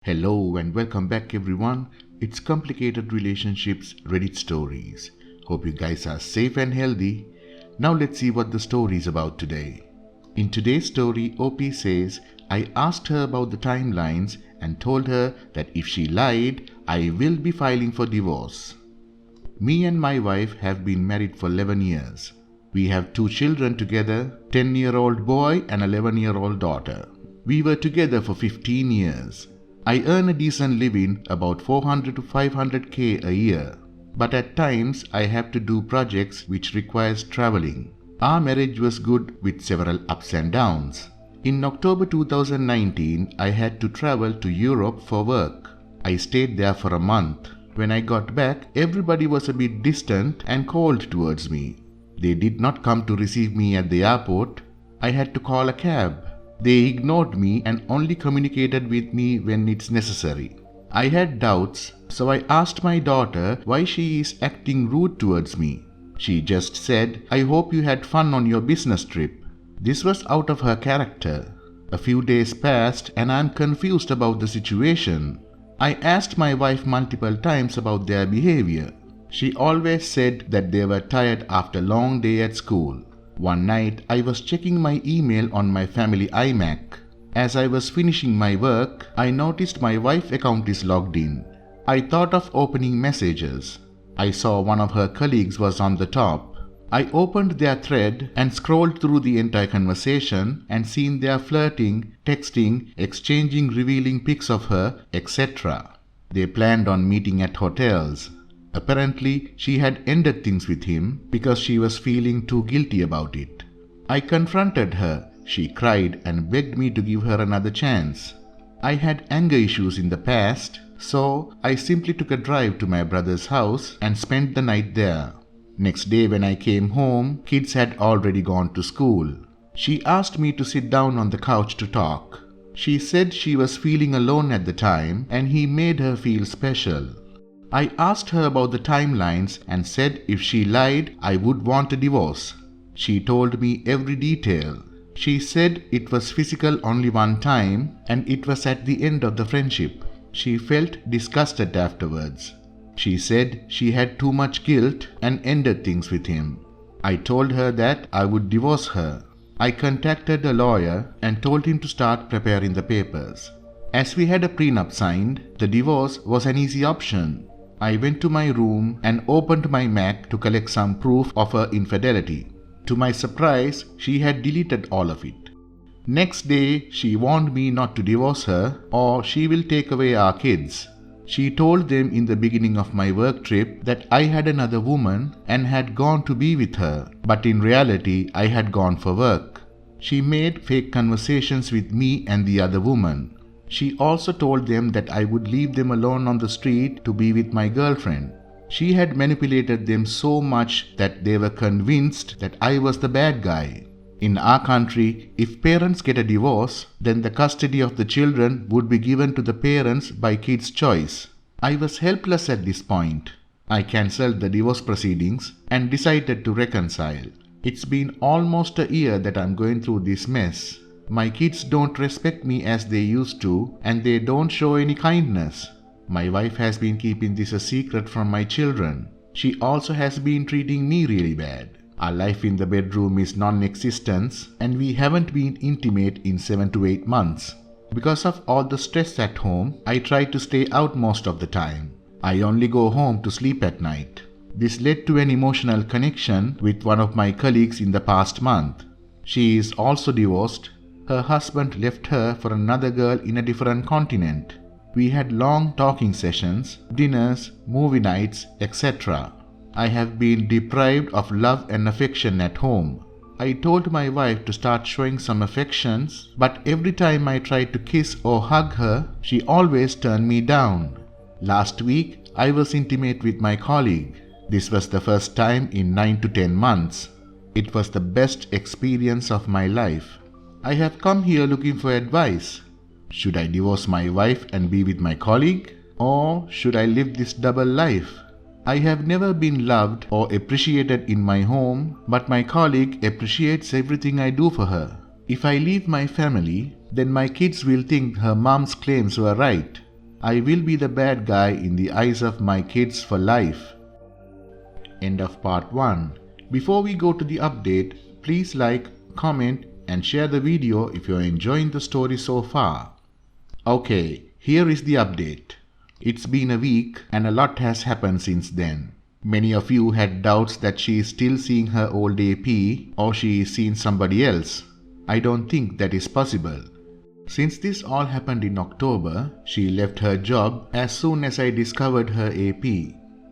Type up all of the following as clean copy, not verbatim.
Hello and welcome back everyone. It's Complicated Relationships Reddit Stories. Hope you guys are safe and healthy. Now let's see what the story is about today. In today's story, OP says, I asked her about the timelines and told her that if she lied, I will be filing for divorce. Me and my wife have been married for 11 years. We have 2 children together, 10-year-old boy and 11-year-old daughter. We were together for 15 years. I earn a decent living, about 400 to 500k a year. But at times I have to do projects which requires traveling. Our marriage was good with several ups and downs. In October 2019, I had to travel to Europe for work. I stayed there for a month. When I got back, everybody was a bit distant and cold towards me. They did not come to receive me at the airport. I had to call a cab. They ignored me and only communicated with me when it's necessary. I had doubts, so I asked my daughter why she is acting rude towards me. She just said, I hope you had fun on your business trip. This was out of her character. A few days passed and I'm confused about the situation. I asked my wife multiple times about their behavior. She always said that they were tired after a long day at school. One night, I was checking my email on my family iMac. As I was finishing my work, I noticed my wife's account is logged in. I thought of opening messages. I saw one of her colleagues was on the top. I opened their thread and scrolled through the entire conversation and seen their flirting, texting, exchanging revealing pics of her, etc. They planned on meeting at hotels. Apparently, she had ended things with him because she was feeling too guilty about it. I confronted her. She cried and begged me to give her another chance. I had anger issues in the past, so I simply took a drive to my brother's house and spent the night there. Next day when I came home, kids had already gone to school. She asked me to sit down on the couch to talk. She said she was feeling alone at the time and he made her feel special. I asked her about the timelines and said if she lied, I would want a divorce. She told me every detail. She said it was physical only one time and it was at the end of the friendship. She felt disgusted afterwards. She said she had too much guilt and ended things with him. I told her that I would divorce her. I contacted a lawyer and told him to start preparing the papers. As we had a prenup signed, the divorce was an easy option. I went to my room and opened my Mac to collect some proof of her infidelity. To my surprise, she had deleted all of it. Next day, she warned me not to divorce her or she will take away our kids. She told them in the beginning of my work trip that I had another woman and had gone to be with her, but in reality, I had gone for work. She made fake conversations with me and the other woman. She also told them that I would leave them alone on the street to be with my girlfriend. She had manipulated them so much that they were convinced that I was the bad guy. In our country, if parents get a divorce, then the custody of the children would be given to the parents by kids' choice. I was helpless at this point. I cancelled the divorce proceedings and decided to reconcile. It's been almost a year that I'm going through this mess. My kids don't respect me as they used to and they don't show any kindness. My wife has been keeping this a secret from my children. She also has been treating me really bad. Our life in the bedroom is non-existent and we haven't been intimate in 7 to 8 months. Because of all the stress at home, I try to stay out most of the time. I only go home to sleep at night. This led to an emotional connection with one of my colleagues in the past month. She is also divorced. Her husband left her for another girl in a different continent. We had long talking sessions, dinners, movie nights, etc. I have been deprived of love and affection at home. I told my wife to start showing some affections, but every time I tried to kiss or hug her, she always turned me down. Last week, I was intimate with my colleague. This was the first time in 9 to 10 months. It was the best experience of my life. I have come here looking for advice. Should I divorce my wife and be with my colleague? Or should I live this double life? I have never been loved or appreciated in my home, but my colleague appreciates everything I do for her. If I leave my family, then my kids will think her mom's claims were right. I will be the bad guy in the eyes of my kids for life. End of part 1. Before we go to the update, please like, comment and share the video if you are enjoying the story so far. Okay, here is the update. It's been a week and a lot has happened since then. Many of you had doubts that she is still seeing her old AP or she is seeing somebody else. I don't think that is possible. Since this all happened in October, she left her job as soon as I discovered her AP.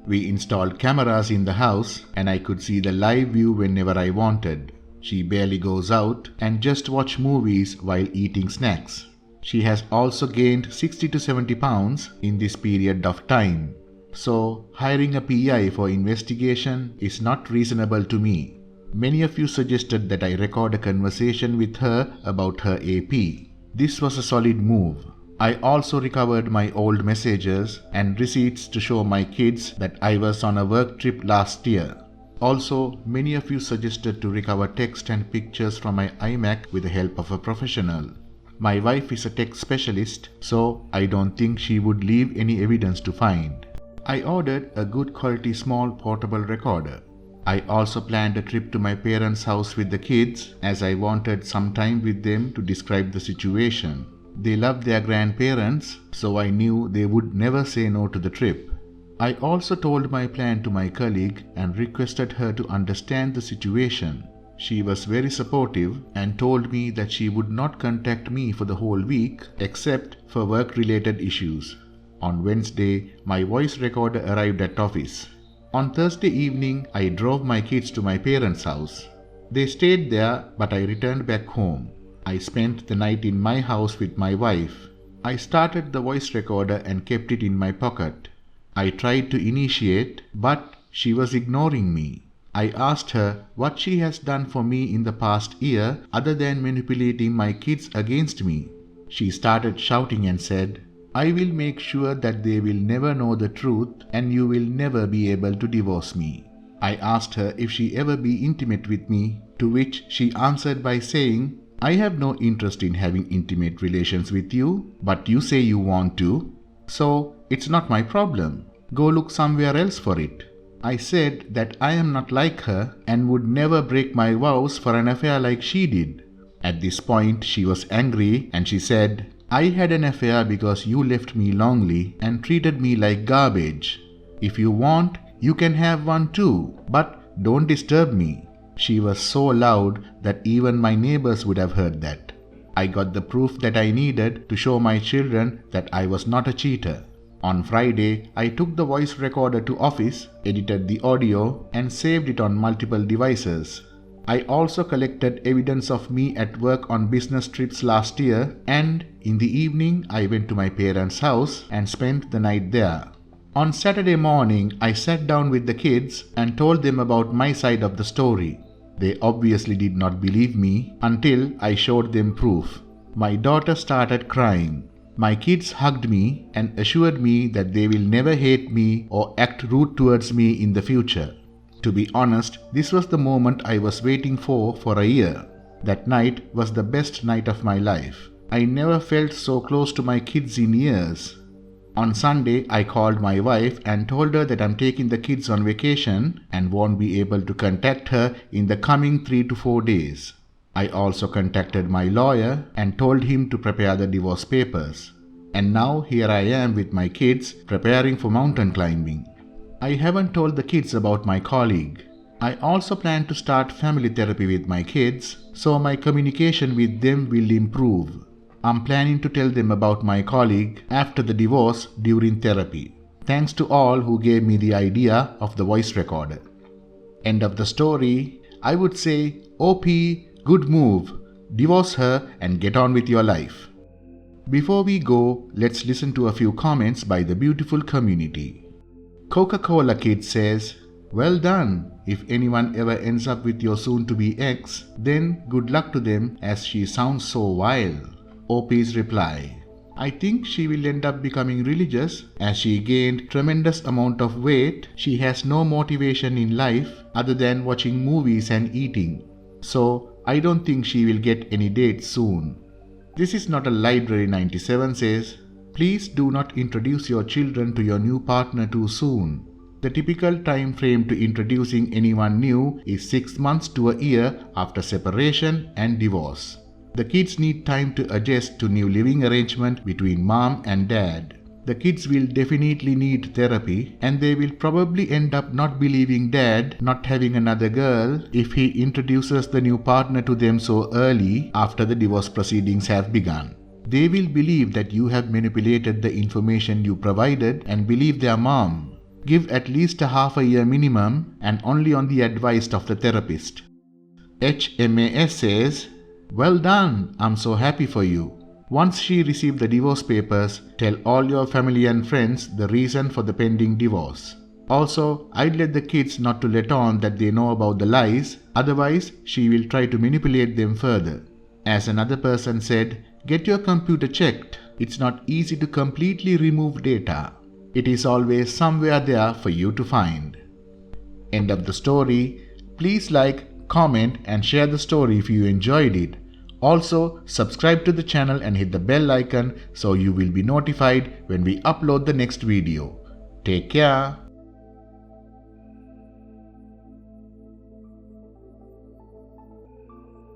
We installed cameras in the house and I could see the live view whenever I wanted. She barely goes out and just watch movies while eating snacks. She has also gained 60 to 70 pounds in this period of time. So, hiring a PI for investigation is not reasonable to me. Many of you suggested that I record a conversation with her about her AP. This was a solid move. I also recovered my old messages and receipts to show my kids that I was on a work trip last year. Also, many of you suggested to recover text and pictures from my iMac with the help of a professional. My wife is a tech specialist, so I don't think she would leave any evidence to find. I ordered a good quality small portable recorder. I also planned a trip to my parents' house with the kids as I wanted some time with them to describe the situation. They love their grandparents, so I knew they would never say no to the trip. I also told my plan to my colleague and requested her to understand the situation. She was very supportive and told me that she would not contact me for the whole week except for work-related issues. On Wednesday, my voice recorder arrived at office. On Thursday evening, I drove my kids to my parents' house. They stayed there, but I returned back home. I spent the night in my house with my wife. I started the voice recorder and kept it in my pocket. I tried to initiate, but she was ignoring me. I asked her what she has done for me in the past year other than manipulating my kids against me. She started shouting and said, "I will make sure that they will never know the truth and you will never be able to divorce me." I asked her if she ever be intimate with me, to which she answered by saying, "I have no interest in having intimate relations with you, but you say you want to, so it's not my problem. Go look somewhere else for it." I said that I am not like her and would never break my vows for an affair like she did. At this point, she was angry and she said, "I had an affair because you left me lonely and treated me like garbage. If you want, you can have one too, but don't disturb me." She was so loud that even my neighbors would have heard that. I got the proof that I needed to show my children that I was not a cheater. On Friday, I took the voice recorder to office, edited the audio, and saved it on multiple devices. I also collected evidence of me at work on business trips last year, and in the evening I went to my parents' house and spent the night there. On Saturday morning, I sat down with the kids and told them about my side of the story. They obviously did not believe me until I showed them proof. My daughter started crying. My kids hugged me and assured me that they will never hate me or act rude towards me in the future. To be honest, this was the moment I was waiting for a year. That night was the best night of my life. I never felt so close to my kids in years. On Sunday, I called my wife and told her that I'm taking the kids on vacation and won't be able to contact her in the coming 3 to 4 days. I also contacted my lawyer and told him to prepare the divorce papers. And now here I am with my kids preparing for mountain climbing. I haven't told the kids about my colleague. I also plan to start family therapy with my kids, so my communication with them will improve. I'm planning to tell them about my colleague after the divorce during therapy. Thanks to all who gave me the idea of the voice recorder. End of the story. I would say, OP, good move. Divorce her and get on with your life. Before we go, let's listen to a few comments by the beautiful community. Coca-Cola Kid says, "Well done. If anyone ever ends up with your soon-to-be ex, then good luck to them as she sounds so wild." OP's reply, "I think she will end up becoming religious as she gained tremendous amount of weight. She has no motivation in life other than watching movies and eating. So I don't think she will get any dates soon." This is not a library 97 says, Please do not introduce your children to your new partner too soon. The typical time frame to introducing anyone new is 6 months to a year after separation and divorce. The kids need time to adjust to new living arrangement between mom and dad. The kids will definitely need therapy, and they will probably end up not believing dad not having another girl if he introduces the new partner to them so early after the divorce proceedings have begun. They will believe that you have manipulated the information you provided and believe their mom. Give at least a half a year minimum and only on the advice of the therapist. HMAS says, "Well done, I'm so happy for you." Once she received the divorce papers, tell all your family and friends the reason for the pending divorce. Also, I'd let the kids not to let on that they know about the lies, otherwise she will try to manipulate them further. As another person said, get your computer checked. It's not easy to completely remove data. It is always somewhere there for you to find. End of the story. Please like, comment and share the story if you enjoyed it. Also, subscribe to the channel and hit the bell icon so you will be notified when we upload the next video. Take care.